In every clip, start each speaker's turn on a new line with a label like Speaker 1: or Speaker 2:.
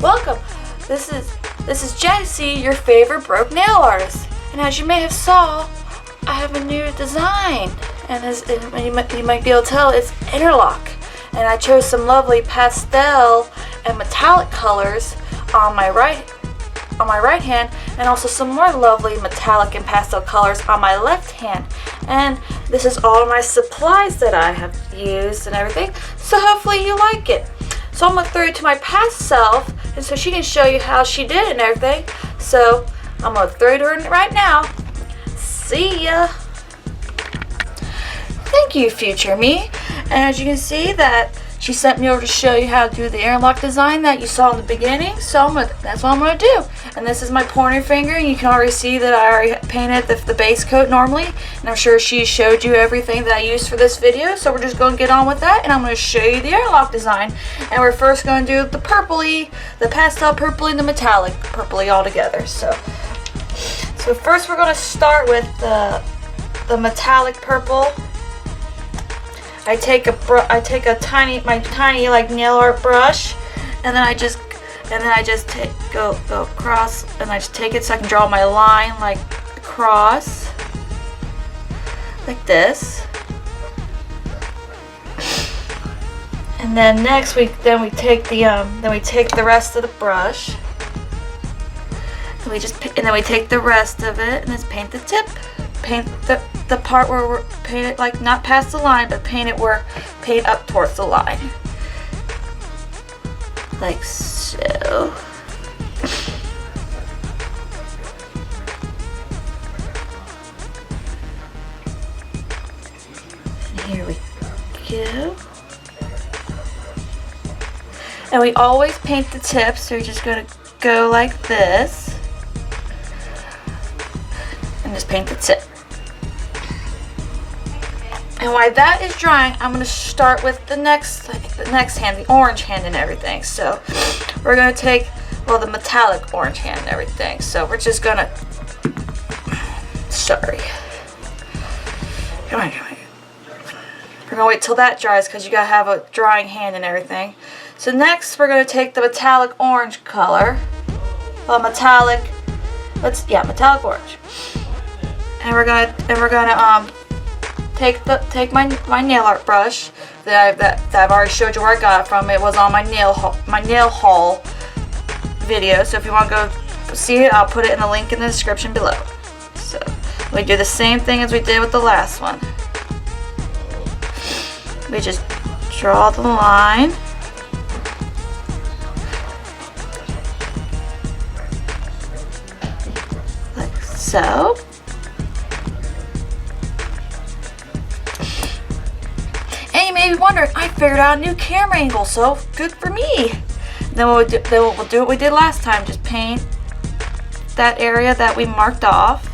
Speaker 1: Welcome. This is Jessie, your favorite broke nail artist. And as you may have saw, I have a new design. And you might be able to tell, it's Interlock. And I chose some lovely pastel and metallic colors on my right hand, and also some more lovely metallic and pastel colors on my left hand. And this is all my supplies that I have used and everything. So hopefully you like it. So I'm going to throw it to my past self, and so she can show you how she did it and everything. So I'm going to throw it to her right now. See ya. Thank you, future me. And as you can see, that she sent me over to show you how to do the interlock design that you saw in the beginning. So that's what I'm going to do. And this is my pointer finger, and you can already see that I already painted the base coat normally. And I'm sure she showed you everything that I used for this video. So we're just going to get on with that, and I'm going to show you the interlock design. And we're first going to do the purpley, the pastel purpley, and the metallic purpley all together. So first we're going to start with the metallic purple. I take my tiny like nail art brush, and then I just go across, and I just take it so I can draw my line like across, like this. And then next we take the rest of the brush, and then we take the rest of it and just paint the tip, paint the part where we're paint it like not past the line, but paint up towards the line, like so. And here we go. And we always paint the tips, so you're just going to go like this and just paint the tip. And while that is drying, I'm going to start with the next hand, the orange hand and everything. So we're going to take, well, the metallic orange hand and everything. So we're just going to, come on. We're going to wait till that dries because you got to have a drying hand and everything. So next we're going to take the metallic orange color, metallic orange. And we're gonna take my nail art brush that I've already showed you where I got it from. It was on my nail haul video. So if you want to go see it, I'll put it in the link in the description below. So we do the same thing as we did with the last one. We just draw the line. Like so. And you may be wondering, I figured out a new camera angle, so good for me. Then we'll do what we did last time, just paint that area that we marked off.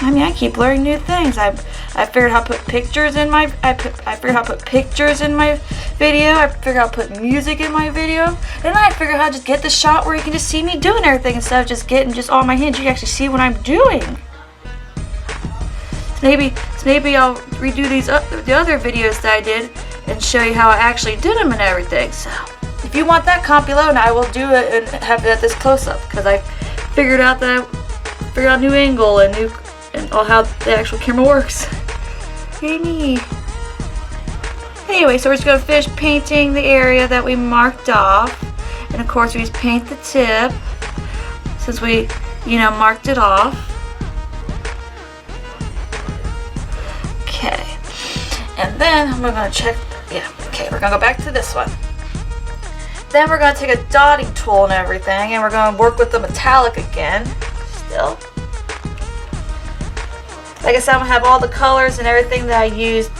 Speaker 1: I mean, I keep learning new things. I figured how to put pictures in my I figured how to put pictures in my video. I figured out how to put music in my video. And then I figured out how to just get the shot where you can just see me doing everything instead of just getting just all my hands. You can actually see what I'm doing. Maybe I'll redo the other videos that I did and show you how I actually did them and everything. So if you want that, comment below and I will do it and have it at this close up, because I figured out a new angle and how the actual camera works. Yay. Anyway, so we're just going to finish painting the area that we marked off. And of course we just paint the tip since we, marked it off. Okay. And then we're going to check, we're going to go back to this one. Then we're going to take a dotting tool and everything, and we're going to work with the metallic again, still. Like I said, I'm going to have all the colors and everything that I used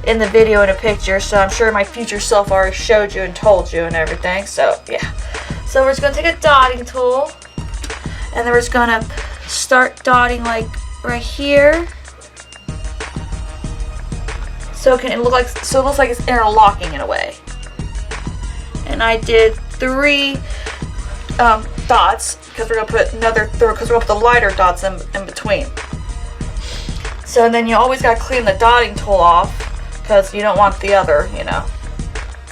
Speaker 1: in the video and a picture, so I'm sure my future self already showed you and told you and everything, so yeah. So we're just going to take a dotting tool, and then we're just going to start dotting like right here. So it looks like it's interlocking in a way. And I did 3 dots because we're gonna put the lighter dots in between. So then you always gotta clean the dotting tool off because you don't want the other, you know.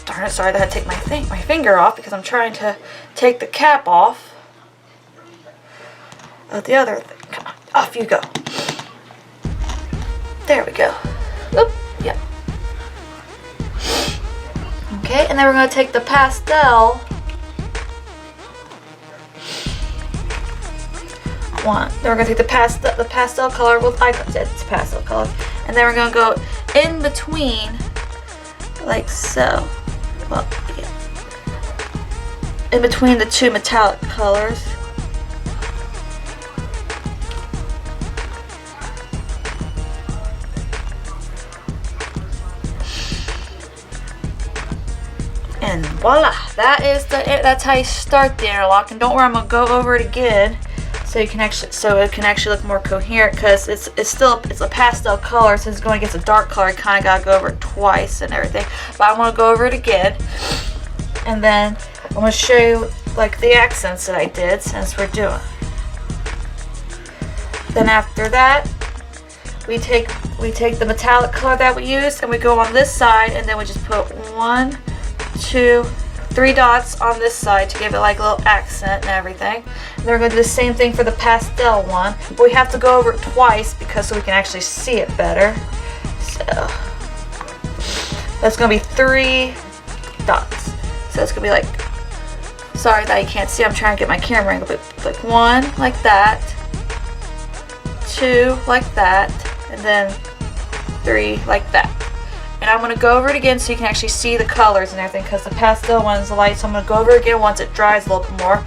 Speaker 1: Darn it, sorry, I had to take my finger off because I'm trying to take the cap off of the other thing. Come on, off you go. There we go. Oop, yeah. Okay, and then we're going to take the pastel one. Then we're going to take the pastel color with it's pastel color, and then we're going to go in between, like so. Well, yeah. In between the two metallic colors. And voila, that's how you start the interlock. And don't worry, I'm gonna go over it again so it can actually look more coherent, because it's a pastel color. Since it's going against a dark color, you kind of gotta go over it twice and everything. But I'm gonna go over it again, and then I'm gonna show you like the accents that I did since we're doing. Then after that, we take the metallic color that we used and we go on this side, and then we just put 1, 2, 3 dots on this side to give it like a little accent and everything. And then we're going to do the same thing for the pastel one, but we have to go over it twice so we can actually see it better. So that's going to be 3 dots. So it's going to be like, sorry that you can't see, I'm trying to get my camera angle, but like 1 like that, 2 like that, and then 3 like that. And I'm going to go over it again so you can actually see the colors and everything, because the pastel one's light, so I'm going to go over it again once it dries a little bit more.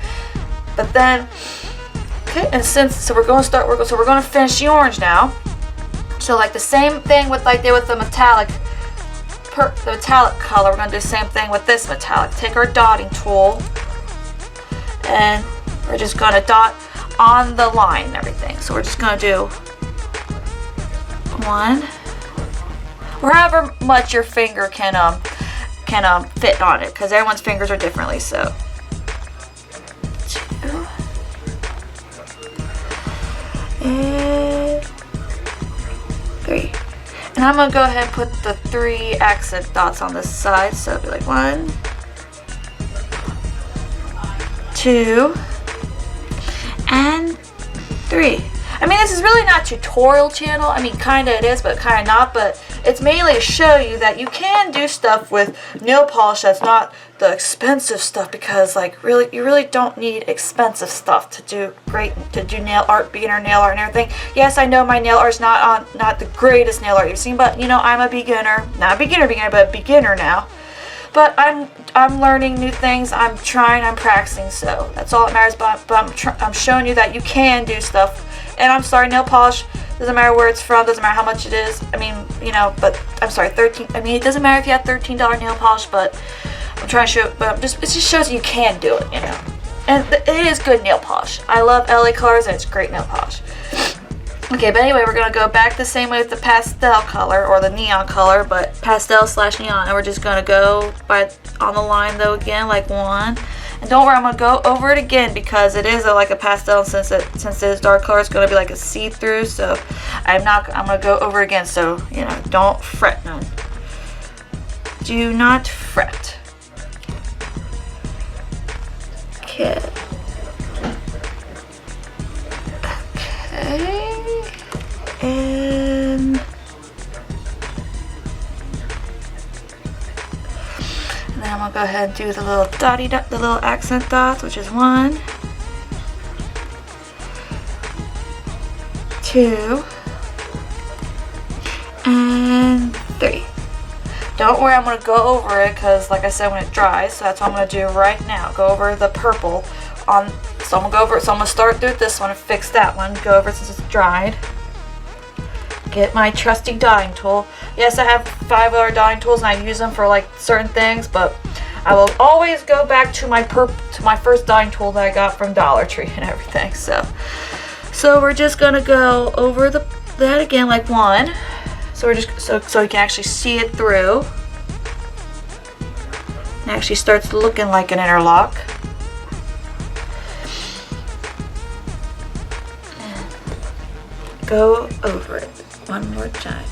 Speaker 1: But then, okay, and so we're going to finish the orange now. So like the same thing with like they with the metallic color, we're going to do the same thing with this metallic. Take our dotting tool, and we're just going to dot on the line and everything. So we're just going to do 1, or however much your finger can fit on it, because everyone's fingers are differently. So 2 and 3, and I'm gonna go ahead and put the 3 accent dots on this side. So it'll be like 1, 2, and 3. I mean, this is really not a tutorial channel. I mean, kind of it is, but kind of not. But it's mainly to show you that you can do stuff with nail polish that's not the expensive stuff, because like you really don't need expensive stuff to do nail art, beginner nail art and everything. Yes, I know my nail art's not the greatest nail art you've seen, but you know, I'm a beginner, not a beginner, but a beginner now. But I'm learning new things. I'm trying. I'm practicing. So that's all that matters. But I'm showing you that you can do stuff. And I'm sorry, nail polish doesn't matter where it's from. Doesn't matter how much it is. I mean, you know. But I'm sorry, I mean, it doesn't matter if you have $13 nail polish. But I'm trying to show. But it just shows you can do it. You know. And it is good nail polish. I love LA Colors, and it's great nail polish. Okay, but anyway, we're going to go back the same way with the pastel color, or the neon color, but pastel/neon, and we're just going to go on the line though again, like 1. And don't worry, I'm going to go over it again because it is like a pastel, and since it is dark color, it's going to be like a see-through, so I'm going to go over it again, so, you know, don't fret none. Do not fret. Okay. Okay. And then I'm gonna go ahead and do the little the little accent dots, which is 1, 2, and 3. Don't worry, I'm gonna go over it because, like I said, when it dries, so that's what I'm gonna do right now. Go over the purple on. So I'm gonna go over it. So I'm gonna start through this one and fix that one. Go over it since it's dried. Get my trusty dotting tool. Yes, I have 5 other dotting tools and I use them for like certain things, but I will always go back to my first dotting tool that I got from Dollar Tree and everything. So we're just gonna go over that again, like 1. So we're just so you can actually see it through. It actually starts looking like an interlock. Go over it one more time.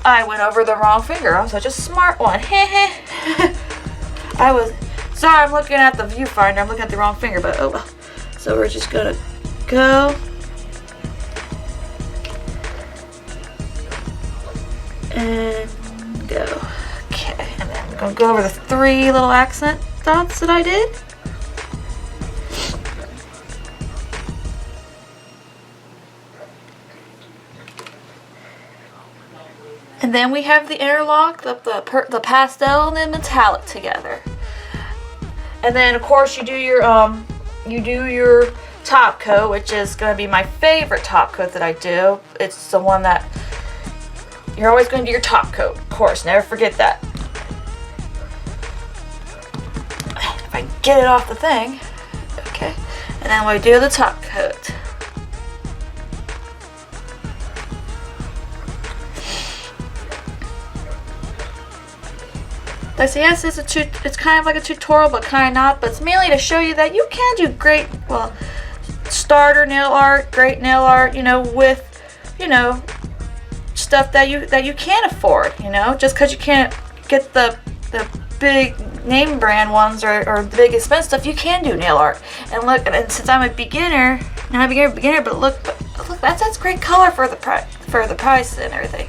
Speaker 1: I went over the wrong finger. I'm such a smart one. I was, sorry, I'm looking at the viewfinder. I'm looking at the wrong finger, but oh well. So we're just gonna go. And go. Okay, and then I'm gonna go over the 3 little accent dots that I did. And then we have the interlock, the pastel and the metallic together. And then of course you do your top coat, which is going to be my favorite top coat that I do. It's the one that you're always going to do your top coat, of course. Never forget that. If I can get it off the thing, okay. And then we do the top coat. Like I say, yes, it's kind of like a tutorial, but kind of not. But it's mainly to show you that you can do great, well, starter nail art, great nail art, you know, with, you know, stuff that you can't afford, you know. Just because you can't get the big name brand ones or the big expensive stuff, you can do nail art. And look, and since I'm a beginner, not a beginner, but look, that's great color for the price and everything.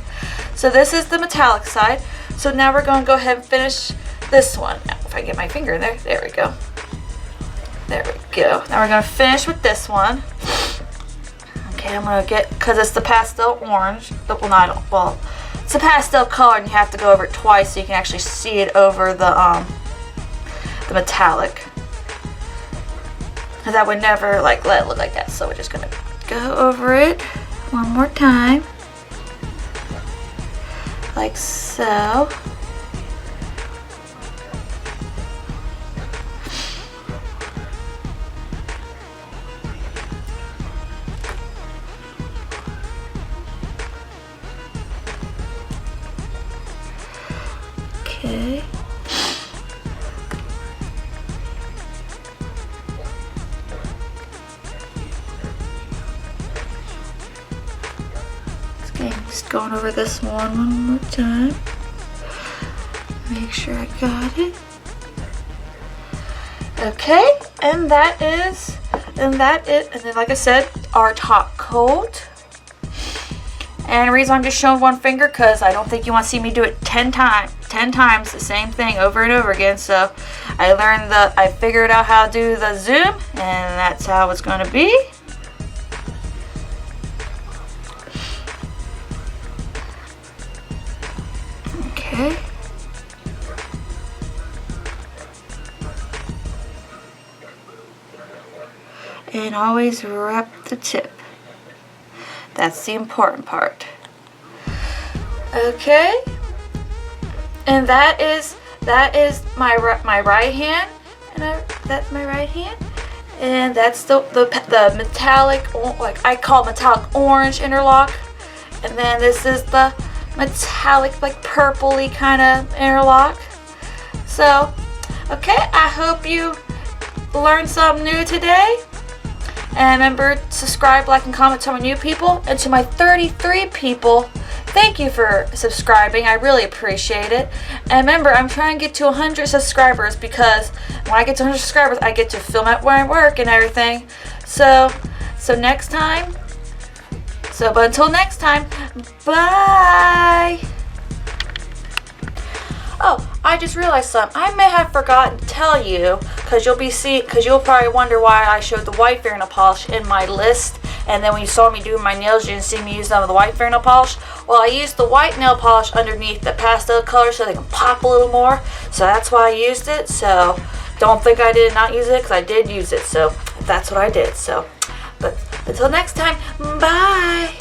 Speaker 1: So this is the metallic side. So now we're going to go ahead and finish this one. If I get my finger in there, there we go. There we go. Now we're going to finish with this one. Okay, I'm going to get, because it's the pastel orange. Well, it's a pastel color, and you have to go over it twice so you can actually see it over the metallic. Because I would never like let it look like that. So we're just going to go over it one more time. Like so. Okay. Just going over this one more time. Make sure I got it. Okay, and then like I said, our top coat. And the reason I'm just showing one finger, because I don't think you want to see me do it 10 times the same thing over and over again. So I figured out how to do the zoom, and that's how it's going to be. Okay. And always wrap the tip. That's the important part. Okay. And that is my right hand, and that's my right hand, and that's the metallic, like I call it metallic orange interlock, and then this is the metallic, like purpley kind of interlock. So, okay, I hope you learned something new today. And remember, subscribe, like, and comment to my new people. And to my 33 people, thank you for subscribing. I really appreciate it. And remember, I'm trying to get to 100 subscribers, because when I get to 100 subscribers, I get to film at where I work and everything. So next time. But until next time, bye. Oh, I just realized something. I may have forgotten to tell you, because you'll probably wonder why I showed the white fingernail polish in my list, and then when you saw me doing my nails, you didn't see me use some of the white fingernail polish. Well, I used the white nail polish underneath the pastel color so they can pop a little more. So that's why I used it. So don't think I did not use it, because I did use it. So that's what I did. So, but until next time, bye.